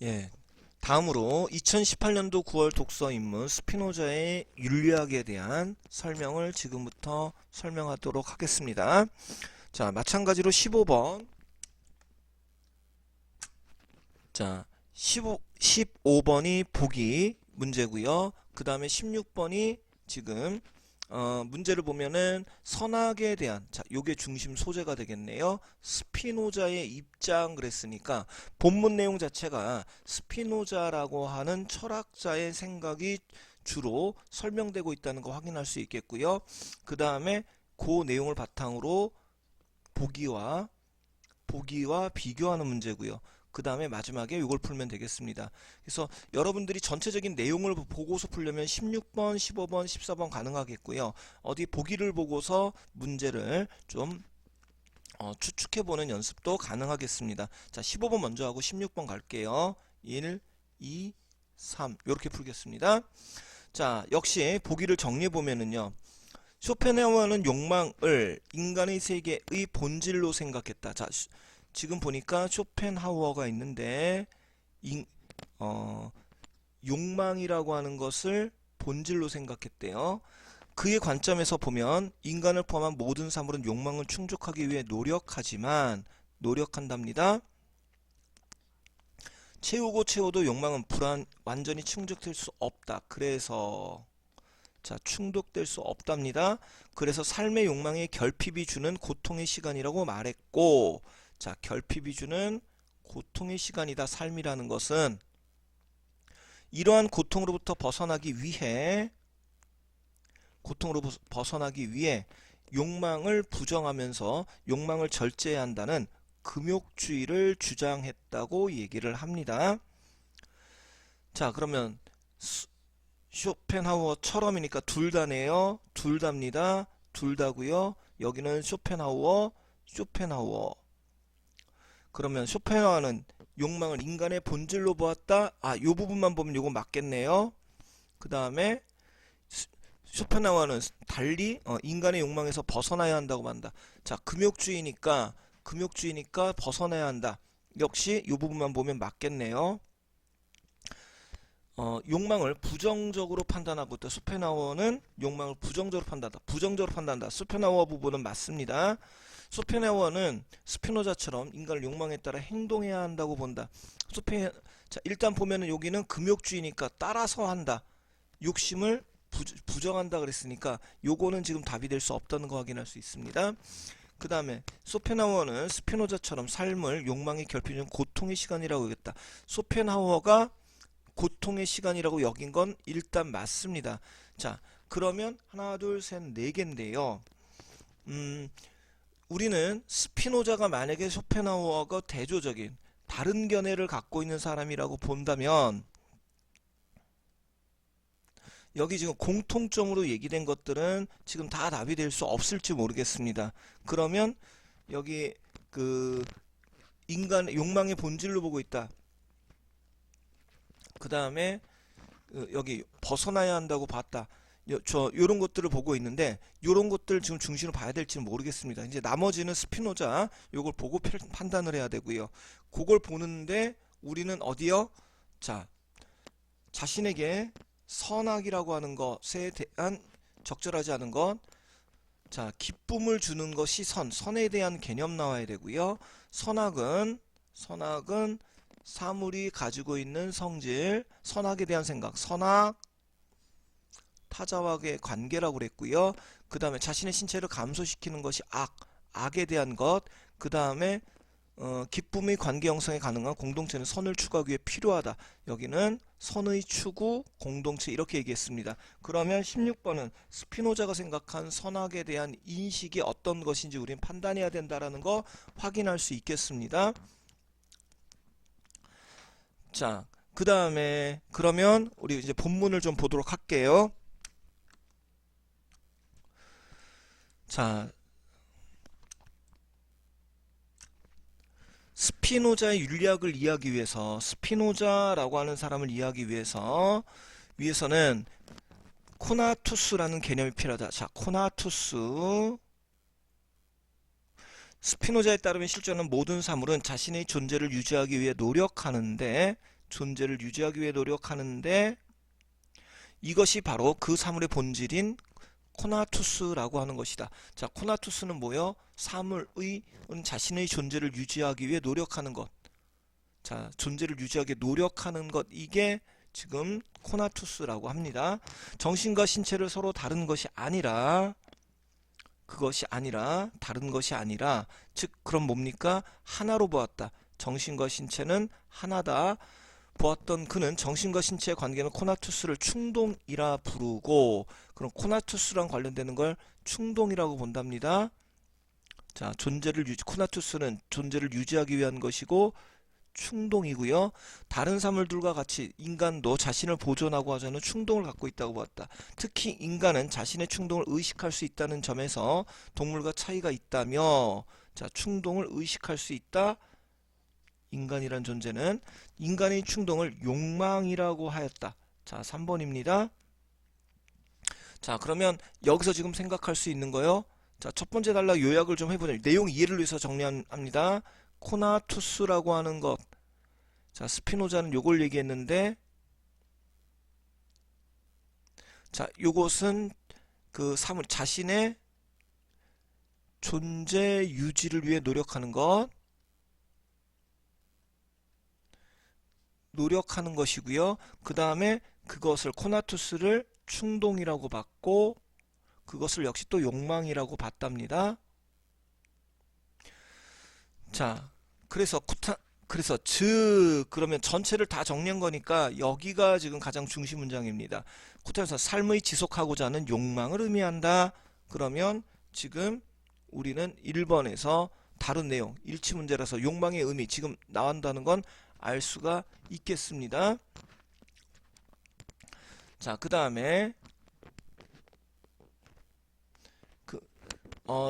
예. 다음으로 2018년도 9월 독서 입문 스피노자의 윤리학에 대한 설명을 지금부터 설명하도록 하겠습니다. 자, 마찬가지로 15번. 자, 15번이 보기 문제고요. 그 다음에 16번이 지금 문제를 보면은 선악에 대한, 자, 요게 중심 소재가 되겠네요. 스피노자의 입장 그랬으니까 본문 내용 자체가 스피노자라고 하는 철학자의 생각이 주로 설명되고 있다는 거 확인할 수 있겠고요. 그 다음에 그 내용을 바탕으로 보기와 비교하는 문제고요. 그 다음에 마지막에 이걸 풀면 되겠습니다. 그래서 여러분들이 전체적인 내용을 보고서 풀려면 16번, 15번, 14번 가능하겠고요. 어디 보기를 보고서 문제를 좀 추측해보는 연습도 가능하겠습니다. 자, 15번 먼저 하고 16번 갈게요. 1, 2, 3 이렇게 풀겠습니다. 자, 역시 보기를 정리해보면은요. 쇼펜하우어는 욕망을 인간의 세계의 본질로 생각했다. 자, 지금 보니까 쇼펜하우어가 있는데 욕망이라고 하는 것을 본질로 생각했대요. 그의 관점에서 보면 인간을 포함한 모든 사물은 욕망을 충족하기 위해 노력한답니다. 채워도 욕망은 완전히 충족될 수 없다. 그래서 자, 충족될 수 없답니다. 그래서 삶의 욕망의 결핍이 주는 고통의 시간이라고 말했고, 자, 결핍이 주는 고통의 시간이다. 삶이라는 것은 이러한 고통으로부터 벗어나기 위해 욕망을 부정하면서 욕망을 절제해야 한다는 금욕주의를 주장했다고 얘기를 합니다. 자, 그러면 쇼펜하우어처럼이니까 둘 다네요. 둘 답니다. 둘 다고요. 여기는 쇼펜하우어. 그러면 쇼펜하우어는 욕망을 인간의 본질로 보았다. 아, 요 부분만 보면 요거 맞겠네요. 그 다음에 쇼펜하우어는 달리 인간의 욕망에서 벗어나야 한다고 말한다. 자, 금욕주의니까 벗어나야 한다. 역시 요 부분만 보면 맞겠네요. 욕망을 부정적으로 판단하고 있다. 쇼펜하우어는 욕망을 부정적으로 판단한다. 쇼펜하우어 부분은 맞습니다. 쇼펜하우어는 스피노자처럼 인간을 욕망에 따라 행동해야 한다고 본다. 자, 일단 보면은 여기는 금욕주의니까 따라서 한다. 욕심을 부정한다 그랬으니까 요거는 지금 답이 될 수 없다는 거 확인할 수 있습니다. 그 다음에 쇼펜하우어는 스피노자처럼 삶을 욕망의 결핍인 고통의 시간이라고 여겼다. 쇼펜하우어가 고통의 시간이라고 여긴 건 일단 맞습니다. 자, 그러면 하나, 둘, 셋, 네 개인데요. 우리는 스피노자가 만약에 쇼펜하우어가 대조적인 다른 견해를 갖고 있는 사람이라고 본다면 여기 지금 공통점으로 얘기된 것들은 지금 다 답이 될 수 없을지 모르겠습니다. 그러면 여기 그 인간 욕망의 본질로 보고 있다. 그 다음에 여기 벗어나야 한다고 봤다. 요런 것들을 보고 있는데 요런 것들 지금 중심으로 봐야 될지는 모르겠습니다. 이제 나머지는 스피노자 요걸 보고 판단을 해야 되고요. 그걸 보는데 우리는 어디요? 자, 자신에게 선악이라고 하는 것에 대한 적절하지 않은 것, 자, 기쁨을 주는 것이 선에 대한 개념 나와야 되고요. 선악은 사물이 가지고 있는 성질, 선악에 대한 생각, 선악, 타자와의 관계라고 그랬고요. 그 다음에 자신의 신체를 감소시키는 것이 악에 대한 것, 그 다음에 기쁨의 관계 형성에 가능한 공동체는 선을 추구하기 위해 필요하다. 여기는 선의 추구, 공동체 이렇게 얘기했습니다. 그러면 16번은 스피노자가 생각한 선악에 대한 인식이 어떤 것인지 우린 판단해야 된다라는 거 확인할 수 있겠습니다. 자, 그 다음에 그러면 우리 이제 본문을 좀 보도록 할게요. 자, 스피노자의 윤리학을 이해하기 위해서 스피노자라고 하는 사람을 이해하기 위해서는 코나투스라는 개념이 필요하다. 자, 코나투스. 스피노자에 따르면 실존하는 모든 사물은 자신의 존재를 유지하기 위해 노력하는데 존재를 유지하기 위해 노력하는데 이것이 바로 그 사물의 본질인 코나투스라고 하는 것이다. 자, 코나투스는 뭐요? 사물의 자신의 존재를 유지하기 위해 노력하는 것. 자, 존재를 유지하기 위해 노력하는 것. 이게 지금 코나투스라고 합니다. 정신과 신체를 서로 다른 것이 아니라 다른 것이 아니라 즉 그럼 뭡니까? 하나로 보았다. 정신과 신체는 하나다. 보았던 그는 정신과 신체의 관계는 코나투스를 충동이라 부르고 그럼 코나투스랑 관련되는 걸 충동이라고 본답니다. 자, 코나투스는 존재를 유지하기 위한 것이고 충동이고요. 다른 사물들과 같이 인간도 자신을 보존하고 하자는 충동을 갖고 있다고 보았다. 특히 인간은 자신의 충동을 의식할 수 있다는 점에서 동물과 차이가 있다며 자, 충동을 의식할 수 있다. 인간이란 존재는 인간의 충동을 욕망이라고 하였다. 자, 3번입니다. 자, 그러면 여기서 지금 생각할 수 있는 거요. 자, 첫 번째 단락 요약을 좀 해보자. 내용 이해를 위해서 정리합니다. 코나투스라고 하는 것. 자, 스피노자는 요걸 얘기했는데 자, 요것은 그 사물 자신의 존재 유지를 위해 노력하는 것. 노력하는 것이고요. 그 다음에 그것을 코나투스를 충동이라고 봤고 그것을 역시 또 욕망이라고 봤답니다. 자, 그래서 그러면 전체를 다 정리한 거니까 여기가 지금 가장 중심 문장입니다. 코타에서 삶의 지속하고자 하는 욕망을 의미한다. 그러면 지금 우리는 1번에서 다른 내용, 일치 문제라서 욕망의 의미 지금 나온다는 건 알 수가 있겠습니다. 자, 그 다음에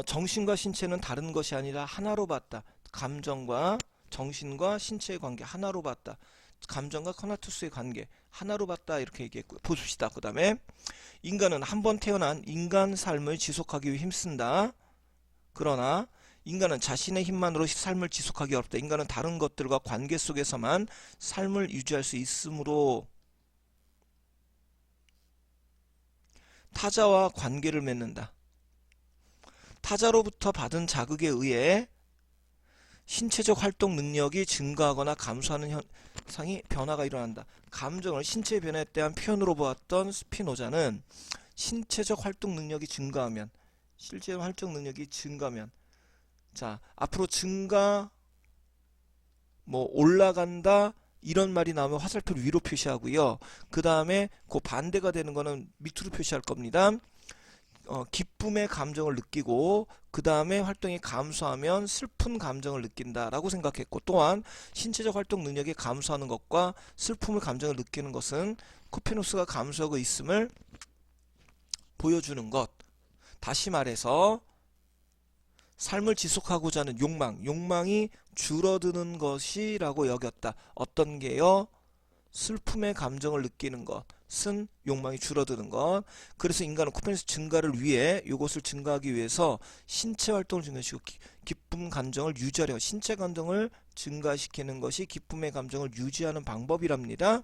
정신과 신체는 다른 것이 아니라 하나로 봤다. 감정과 정신과 신체의 관계 하나로 봤다. 감정과 코나투스의 관계 하나로 봤다. 이렇게 얘기했고요. 보십시다. 그 다음에 인간은 한 번 태어난 인간 삶을 지속하기 위해 힘쓴다. 그러나 인간은 자신의 힘만으로 삶을 지속하기 어렵다. 인간은 다른 것들과 관계 속에서만 삶을 유지할 수 있으므로 타자와 관계를 맺는다. 타자로부터 받은 자극에 의해 신체적 활동 능력이 증가하거나 감소하는 현상이 변화가 일어난다. 감정을 신체의 변화에 대한 표현으로 보았던 스피노자는 신체적 활동 능력이 증가하면 실제 활동 능력이 증가하면 자, 앞으로 증가 올라간다 이런 말이 나오면 화살표를 위로 표시하고요. 그 다음에 그 반대가 되는 거는 밑으로 표시할 겁니다. 기쁨의 감정을 느끼고 그 다음에 활동이 감소하면 슬픈 감정을 느낀다라고 생각했고 또한 신체적 활동 능력이 감소하는 것과 슬픔의 감정을 느끼는 것은 코페노스가 감소하고 있음을 보여주는 것. 다시 말해서 삶을 지속하고자 하는 욕망이 줄어드는 것이라고 여겼다. 어떤 게요? 슬픔의 감정을 느끼는 것은 욕망이 줄어드는 것. 그래서 인간은 코페니쿠스 증가를 위해 이것을 증가하기 위해서 신체 활동을 증가시키고 기쁨 감정을 유지하려 신체 감정을 증가시키는 것이 기쁨의 감정을 유지하는 방법이랍니다.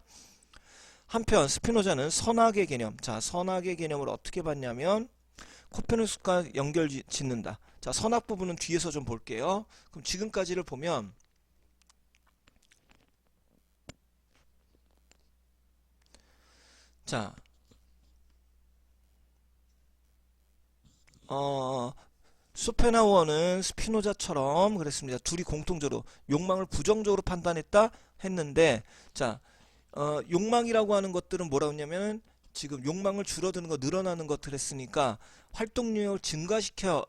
한편 스피노자는 선악의 개념, 자 선악의 개념을 어떻게 봤냐면 코페니쿠스과 연결 짓는다. 자, 선악 부분은 뒤에서 좀 볼게요. 그럼 지금까지를 보면 자, 쇼펜하우어는 스피노자처럼 그랬습니다. 둘이 공통적으로 욕망을 부정적으로 판단했다 했는데 자, 욕망이라고 하는 것들은 뭐라고 했냐면 지금 욕망을 줄어드는 거 늘어나는 것들 했으니까 활동량을 증가시키는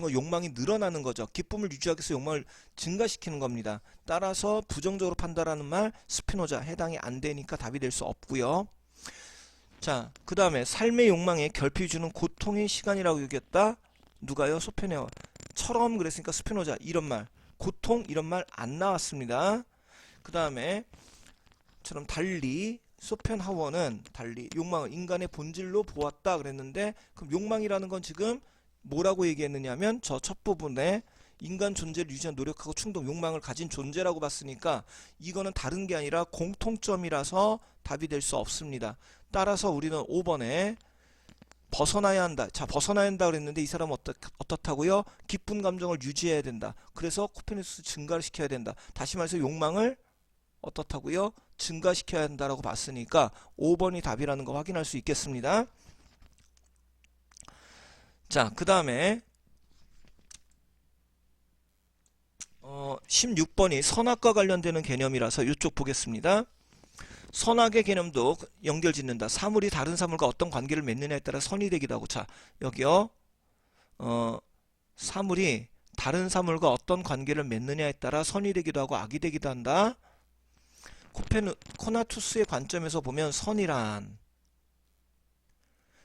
거 욕망이 늘어나는 거죠. 기쁨을 유지하기 위해서 욕망을 증가시키는 겁니다. 따라서 부정적으로 판단하는 말 스피노자 해당이 안 되니까 답이 될 수 없고요. 자, 그 다음에 삶의 욕망에 결핍이 주는 고통의 시간이라고 여겼다. 누가요? 쇼펜하우어 처럼 그랬으니까 스피노자 이런 말 고통 이런 말 안 나왔습니다. 그 다음에 처럼 달리 쇼펜하우어는 달리 욕망을 인간의 본질로 보았다 그랬는데 그럼 욕망이라는 건 지금 뭐라고 얘기했느냐면 저 첫 부분에 인간 존재를 유지하는 노력하고 충동, 욕망을 가진 존재라고 봤으니까 이거는 다른 게 아니라 공통점이라서 답이 될 수 없습니다. 따라서 우리는 5번에 벗어나야 한다. 자, 벗어나야 한다 그랬는데 이 사람은 어떻다고요? 기쁜 감정을 유지해야 된다. 그래서 코페르니쿠스 증가를 시켜야 된다. 다시 말해서 욕망을 어떻다고요? 증가시켜야 한다라고 봤으니까 5번이 답이라는 거 확인할 수 있겠습니다. 자, 그 다음에 16번이 선악과 관련되는 개념이라서 이쪽 보겠습니다. 선악의 개념도 연결 짓는다. 사물이 다른 사물과 어떤 관계를 맺느냐에 따라 선이 되기도 하고. 자, 여기요. 사물이 다른 사물과 어떤 관계를 맺느냐에 따라 선이 되기도 하고 악이 되기도 한다. 코나투스의 관점에서 보면 선이란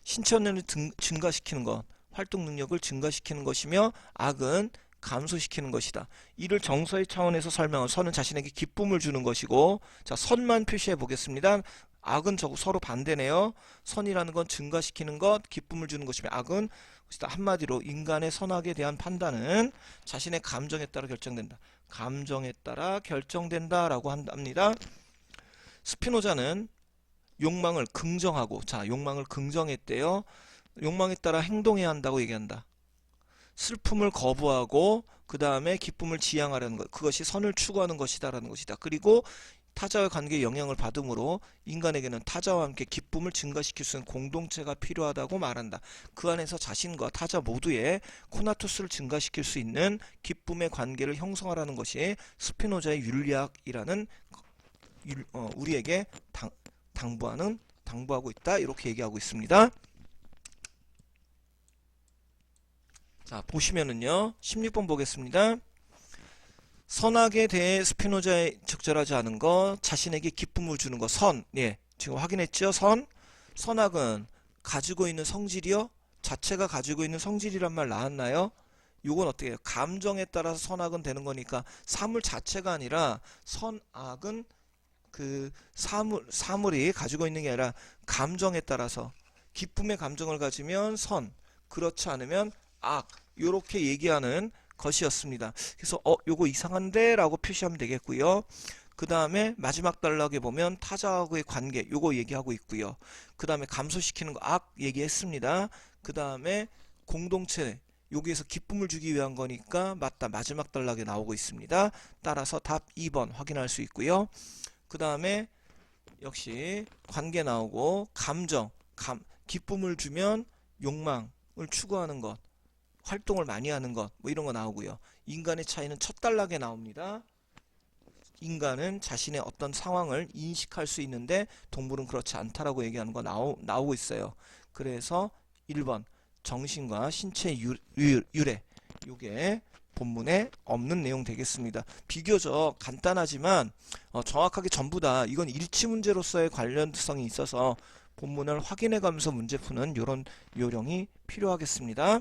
신체 원리를 증가시키는 것, 활동 능력을 증가시키는 것이며 악은 감소시키는 것이다. 이를 정서의 차원에서 설명한 선은 자신에게 기쁨을 주는 것이고, 자, 선만 표시해 보겠습니다. 악은 서로 반대네요. 선이라는 건 증가시키는 것, 기쁨을 주는 것이며 악은 한마디로 인간의 선악에 대한 판단은 자신의 감정에 따라 결정된다. 감정에 따라 결정된다라고 합니다. 스피노자는 욕망을 긍정하고, 자, 욕망을 긍정했대요. 욕망에 따라 행동해야 한다고 얘기한다. 슬픔을 거부하고 그 다음에 기쁨을 지향하려는 것, 그것이 선을 추구하는 것이다라는 것이다. 그리고 타자와의 관계에 영향을 받음으로 인간에게는 타자와 함께 기쁨을 증가시킬 수 있는 공동체가 필요하다고 말한다. 그 안에서 자신과 타자 모두의 코나투스를 증가시킬 수 있는 기쁨의 관계를 형성하라는 것이 스피노자의 윤리학이라는 우리에게 당부하고 있다. 이렇게 얘기하고 있습니다. 자, 보시면은요, 16번 보겠습니다. 선악에 대해 스피노자의 적절하지 않은 것, 자신에게 기쁨을 주는 것, 선. 예, 지금 확인했죠? 선악은 가지고 있는 성질이요? 자체가 가지고 있는 성질이란 말 나왔나요? 요건 어떻게 해요? 감정에 따라서 선악은 되는 거니까 사물 자체가 아니라 선악은 그 사물이 가지고 있는 게 아니라 감정에 따라서 기쁨의 감정을 가지면 선, 그렇지 않으면 악, 요렇게 얘기하는 것이었습니다. 그래서 요거 이상한데 라고 표시하면 되겠고요. 그 다음에 마지막 단락에 보면 타자하고의 관계, 요거 얘기하고 있고요. 그 다음에 감소시키는 거 악 얘기했습니다. 그 다음에 공동체, 여기에서 기쁨을 주기 위한 거니까 맞다, 마지막 단락에 나오고 있습니다. 따라서 답 2번 확인할 수 있고요. 그 다음에 역시 관계 나오고 감정, 기쁨을 주면 욕망을 추구하는 것, 활동을 많이 하는 것, 뭐 이런 거 나오고요. 인간의 차이는 첫 단락에 나옵니다. 인간은 자신의 어떤 상황을 인식할 수 있는데 동물은 그렇지 않다라고 얘기하는 거 나오고 있어요. 그래서 1번 정신과 신체 유래, 요게 본문에 없는 내용 되겠습니다. 비교적 간단하지만 정확하게 전부 다 이건 일치 문제로서의 관련성이 있어서 본문을 확인해 가면서 문제 푸는 이런 요령이 필요하겠습니다.